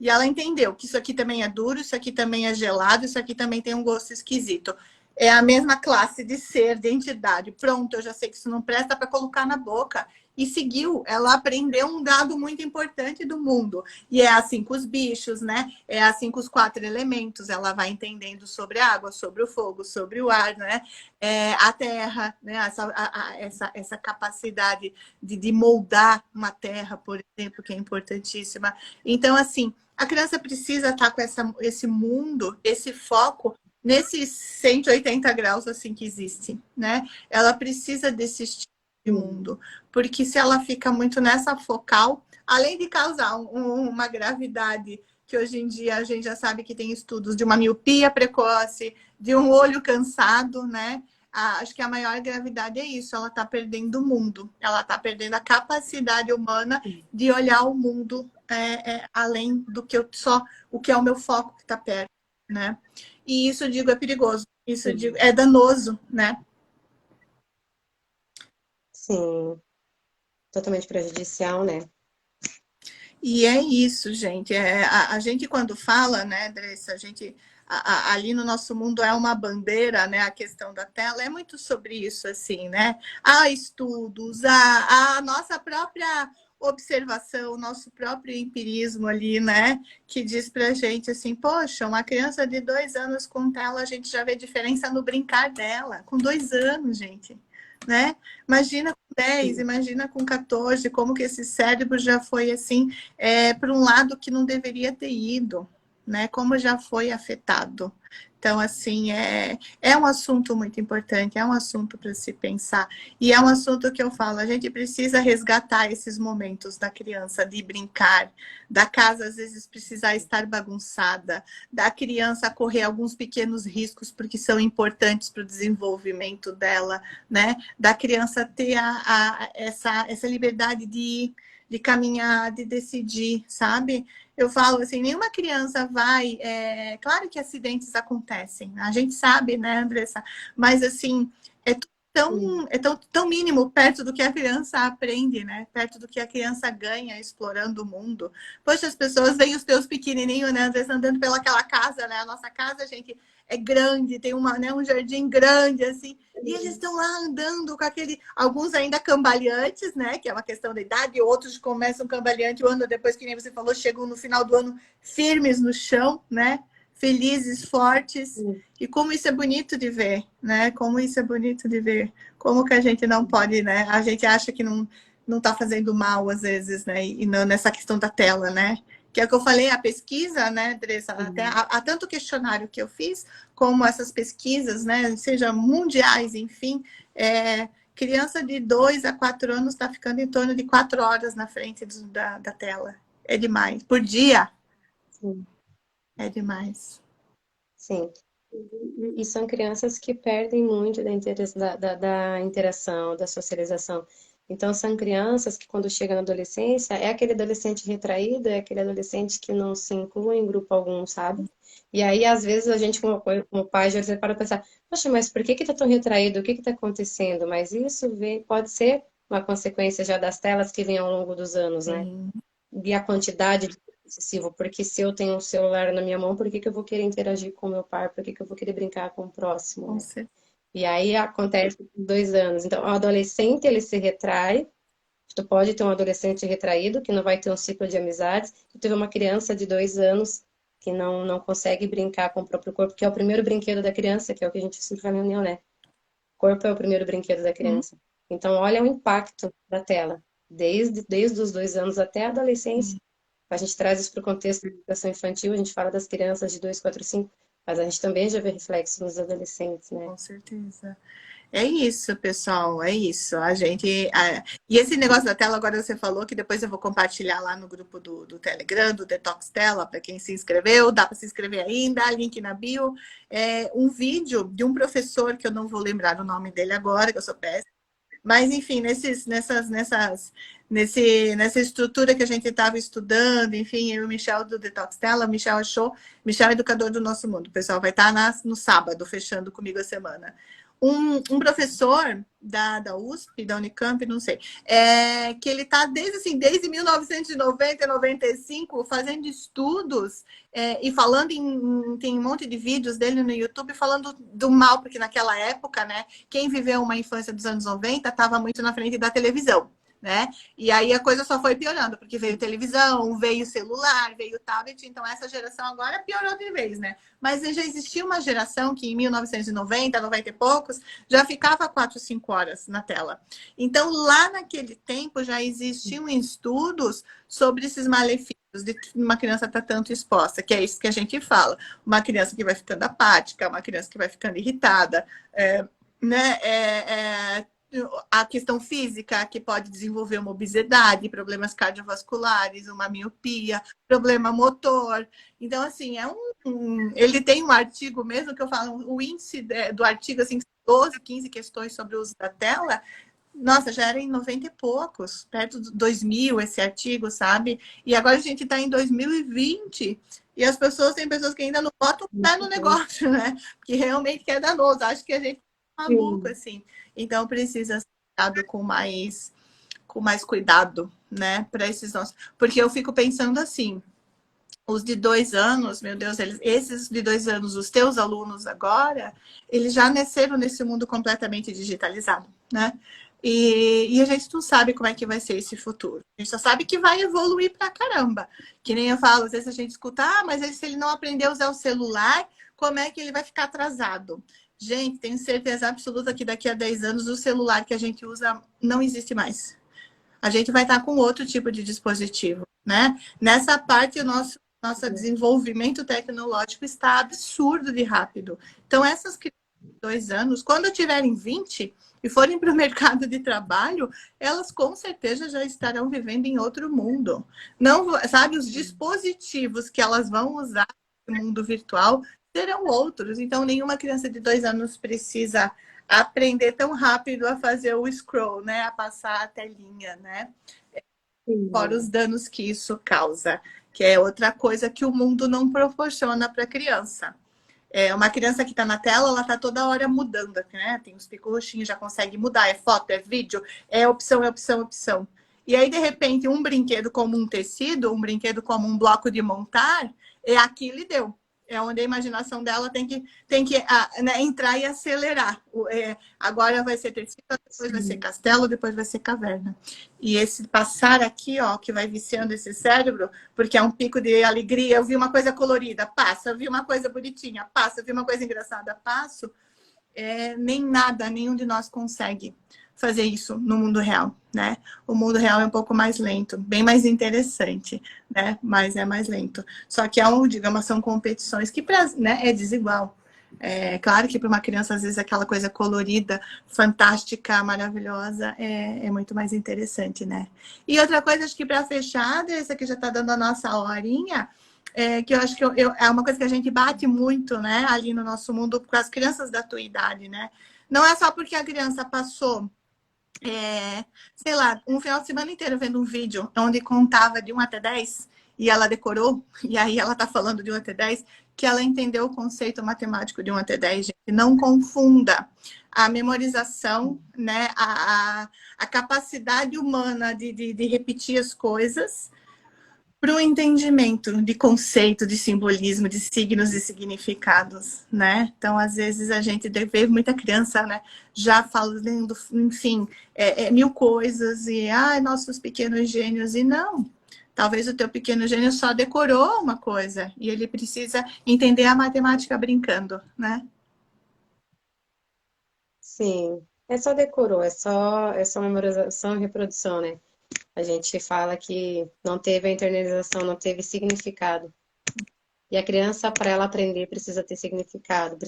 E ela entendeu que isso aqui também é duro, isso aqui também é gelado, isso aqui também tem um gosto esquisito. É a mesma classe de ser, de entidade. Pronto, eu já sei que isso não presta para colocar na boca. E seguiu, ela aprendeu um dado muito importante do mundo. E é assim com os bichos, né? É assim com os quatro elementos. Ela vai entendendo sobre a água, sobre o fogo, sobre o ar, né? A terra, né? Essa capacidade de moldar uma terra, por exemplo, que é importantíssima. Então, assim, a criança precisa estar com esse mundo, esse foco, nesses 180 graus assim que existe, né? Ela precisa desse estilo de mundo, porque se ela fica muito nessa focal, além de causar uma gravidade que hoje em dia a gente já sabe que tem estudos de uma miopia precoce, de um olho cansado, né? Acho que a maior gravidade é isso, ela está perdendo o mundo, ela está perdendo a capacidade humana de olhar o mundo além do que só o que é o meu foco que está perto, né? E isso, eu digo, é perigoso, isso, eu digo, é danoso, né? Sim, totalmente prejudicial, né? E é isso, gente. A gente, quando fala, né, Andressa, a gente ali no nosso mundo é uma bandeira, né? A questão da tela é muito sobre isso, assim, né? Há estudos, a nossa própria observação, o nosso próprio empirismo ali, né? Que diz pra gente assim, poxa, uma criança de 2 anos com tela, a gente já vê diferença no brincar dela. Com 2 anos, gente, né? Imagina com 10, imagina com 14, como que esse cérebro já foi assim para um lado que não deveria ter ido, né? Como já foi afetado. Então, assim, é um assunto muito importante, é um assunto para se pensar. E é um assunto que eu falo, a gente precisa resgatar esses momentos da criança, de brincar, da casa às vezes precisar estar bagunçada, da criança correr alguns pequenos riscos porque são importantes para o desenvolvimento dela, né? Da criança ter essa liberdade de caminhar, de decidir, sabe? Eu falo assim, nenhuma criança vai... Claro que acidentes acontecem, a gente sabe, né, Andressa? Mas, assim, é tão mínimo perto do que a criança aprende, né? Perto do que a criança ganha explorando o mundo. Poxa, as pessoas veem os teus pequenininhos, né, Andressa, andando pelaquela casa, né? A nossa casa, gente, é grande, tem né, um jardim grande, assim. E eles estão lá andando com aquele... Alguns ainda cambaleantes, né? Que é uma questão da idade. E outros começam cambaleante o ano depois, que nem você falou, chegam no final do ano firmes no chão, né? Felizes, fortes. E como isso é bonito de ver, né? Como isso é bonito de ver. Como que a gente não pode, né? A gente acha que não está fazendo mal, às vezes, né? E não nessa questão da tela, né? Que é o que eu falei, a pesquisa, né, Andressa? Até, há tanto questionário que eu fiz, como essas pesquisas, né, seja mundiais, enfim, criança de 2 a 4 anos está ficando em torno de 4 horas na frente da tela. É demais. Por dia? Sim. É demais. Sim. E são crianças que perdem muito da interação, da socialização. Então, são crianças que, quando chegam na adolescência, é aquele adolescente retraído, é aquele adolescente que não se inclui em grupo algum, sabe? E aí, às vezes, a gente, como pai, já para pensar, poxa, mas por que que tá tão retraído? O que que tá acontecendo? Mas isso pode ser uma consequência já das telas que vêm ao longo dos anos, né? Sim. E a quantidade de excessivo, porque se eu tenho um celular na minha mão, por que que eu vou querer interagir com o meu pai? Por que que eu vou querer brincar com o próximo, Com né? certeza. E aí acontece com 2 anos. Então, o adolescente, ele se retrai. Tu pode ter um adolescente retraído, que não vai ter um ciclo de amizades. Tu teve uma criança de 2 anos que não consegue brincar com o próprio corpo, que é o primeiro brinquedo da criança, que é o que a gente explica na reunião, né? O corpo é o primeiro brinquedo da criança. Então, olha o impacto da tela. Desde os 2 anos até a adolescência. A gente traz isso para o contexto da educação infantil, a gente fala das crianças de 2, 4, 5, mas a gente também já vê reflexo nos adolescentes, né? Com certeza. É isso, pessoal, é isso. A gente. E esse negócio da tela, agora você falou que depois eu vou compartilhar lá no grupo do Telegram, do Detox Tela, para quem se inscreveu, dá para se inscrever ainda, link na bio. Um vídeo de um professor, que eu não vou lembrar o nome dele agora, que eu sou péssima. Mas, enfim, nessa estrutura que a gente estava estudando, enfim, eu e o Michel do Detox Tela, o Michel achou, Michel é educador do Nosso Mundo, o pessoal vai estar no sábado, fechando comigo a semana. Um professor da USP, da Unicamp, não sei, que ele está desde 1990, 95, fazendo estudos e falando tem um monte de vídeos dele no YouTube falando do mal, porque naquela época, né, quem viveu uma infância dos anos 90 estava muito na frente da televisão, né? E aí a coisa só foi piorando, porque veio televisão, veio celular, veio tablet, então essa geração agora piorou de vez, né? Mas já existia uma geração que em 1990, 90 e poucos, já ficava 4, 5 horas na tela. Então, lá naquele tempo já existiam estudos sobre esses malefícios de uma criança estar tanto exposta, que é isso que a gente fala. Uma criança que vai ficando apática, uma criança que vai ficando irritada, né? A questão física, que pode desenvolver uma obesidade, problemas cardiovasculares, uma miopia, problema motor. Então, assim, ele tem um artigo mesmo que eu falo, o índice do artigo, assim, 12, 15 questões sobre o uso da tela, nossa, já era em 90 e poucos, perto de 2000 esse artigo, sabe? E agora a gente está em 2020 e as pessoas, tem pessoas que ainda não botam o pé no negócio, né? Que realmente é danoso. Acho que a gente é maluco, assim. Então precisa ser tratado com mais cuidado, né? Para esses nossos. Porque eu fico pensando assim, os de 2 anos, meu Deus, esses de 2 anos, os teus alunos agora, eles já nasceram nesse mundo completamente digitalizado, né? E a gente não sabe como é que vai ser esse futuro. A gente só sabe que vai evoluir pra caramba. Que nem eu falo, às vezes a gente escuta, mas se ele não aprender a usar o celular, como é que ele vai ficar atrasado? Gente, tenho certeza absoluta que daqui a 10 anos o celular que a gente usa não existe mais. A gente vai estar com outro tipo de dispositivo, né? Nessa parte, o nosso desenvolvimento tecnológico está absurdo de rápido. Então, essas crianças de 2 anos, quando tiverem 20 e forem para o mercado de trabalho, elas com certeza já estarão vivendo em outro mundo. Não, sabe, os dispositivos que elas vão usar no mundo virtual serão outros. Então, nenhuma criança de 2 anos precisa aprender tão rápido a fazer o scroll, né? A passar a telinha, né? fora os danos que isso causa, que é outra coisa que o mundo não proporciona para a criança. Uma criança que está na tela, ela está toda hora mudando, né? Tem os picos roxinhos, já consegue mudar, é foto, é vídeo, é opção, é opção, é opção. E aí, de repente, um brinquedo como um tecido, um brinquedo como um bloco de montar, é aquilo e deu. É onde a imaginação dela tem que né, entrar e acelerar. Agora vai ser tecido, depois vai ser castelo, depois vai ser caverna. E esse passar aqui, ó, que vai viciando esse cérebro, porque é um pico de alegria. Eu vi uma coisa colorida, passa. Eu vi uma coisa bonitinha, passa. Eu vi uma coisa engraçada, passo. Nem nada, nenhum de nós consegue fazer isso no mundo real, né? O mundo real é um pouco mais lento, bem mais interessante, né? Mas é mais lento. Só que digamos, são competições que, né, é desigual. Claro que para uma criança, às vezes, aquela coisa colorida, fantástica, maravilhosa, é muito mais interessante, né? E outra coisa, acho que para fechar, essa que já está dando a nossa horinha, que eu acho que é uma coisa que a gente bate muito, né, ali no nosso mundo com as crianças da tua idade, né? Não é só porque a criança passou, sei lá, um final de semana inteiro vendo um vídeo onde contava de 1 até 10 e ela decorou, e aí ela tá falando de 1 até 10, que ela entendeu o conceito matemático de 1 até 10, gente. Não confunda a memorização, né, a capacidade humana de repetir as coisas para o entendimento de conceito, de simbolismo, de signos e significados, né? Então, às vezes, a gente vê muita criança, né, já falando, enfim, mil coisas, e, nossos pequenos gênios, e não. Talvez o teu pequeno gênio só decorou uma coisa, e ele precisa entender a matemática brincando, né? Sim, só decorou, é só memorização e reprodução, né? A gente fala que não teve a internalização, não teve significado. E a criança, para ela aprender, precisa ter significado.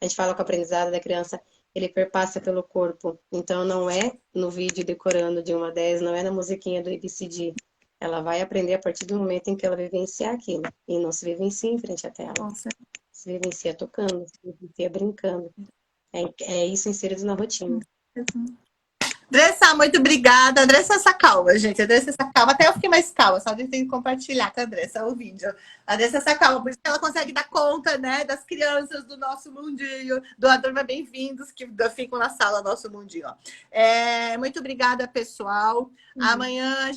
A gente fala que o aprendizado da criança, ele perpassa pelo corpo. Então, não é no vídeo decorando de 1 a 10, não é na musiquinha do ABCD. Ela vai aprender a partir do momento em que ela vivenciar aquilo. E não se vivencia em frente à tela. Nossa. Se vivencia tocando, se vivencia brincando. É isso inserido na rotina. Dressa, muito obrigada. Andressa, essa calma, gente. Andressa, essa calma. Até eu fiquei mais calma, só de ter que compartilhar com a Andressa o vídeo. A Andressa, essa calma, por isso que ela consegue dar conta, né, das crianças do nosso mundinho, do Turma Bem-vindos, que ficam na sala do nosso mundinho. Muito obrigada, pessoal. Amanhã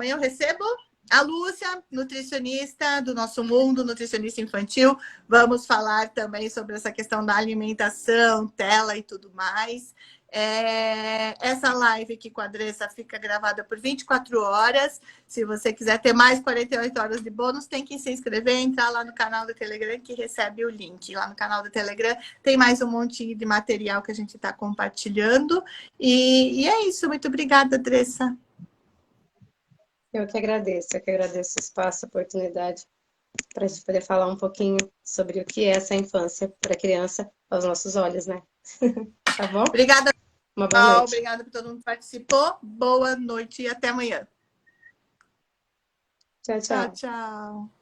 eu recebo a Lúcia, nutricionista do nosso mundo, nutricionista infantil. Vamos falar também sobre essa questão da alimentação, tela e tudo mais. Essa live aqui com a Dressa fica gravada por 24 horas. Se você quiser ter mais 48 horas de bônus, tem que se inscrever, entrar lá no canal do Telegram que recebe o link. Lá no canal do Telegram tem mais um monte de material que a gente está compartilhando. E é isso. Muito obrigada, Dressa. Eu que agradeço o espaço, a oportunidade para a gente poder falar um pouquinho sobre o que é essa infância para a criança aos nossos olhos, né? Tá bom? Obrigada, uma boa noite. Obrigada por todo mundo que participou. Boa noite e até amanhã. Tchau, tchau. Tchau, tchau.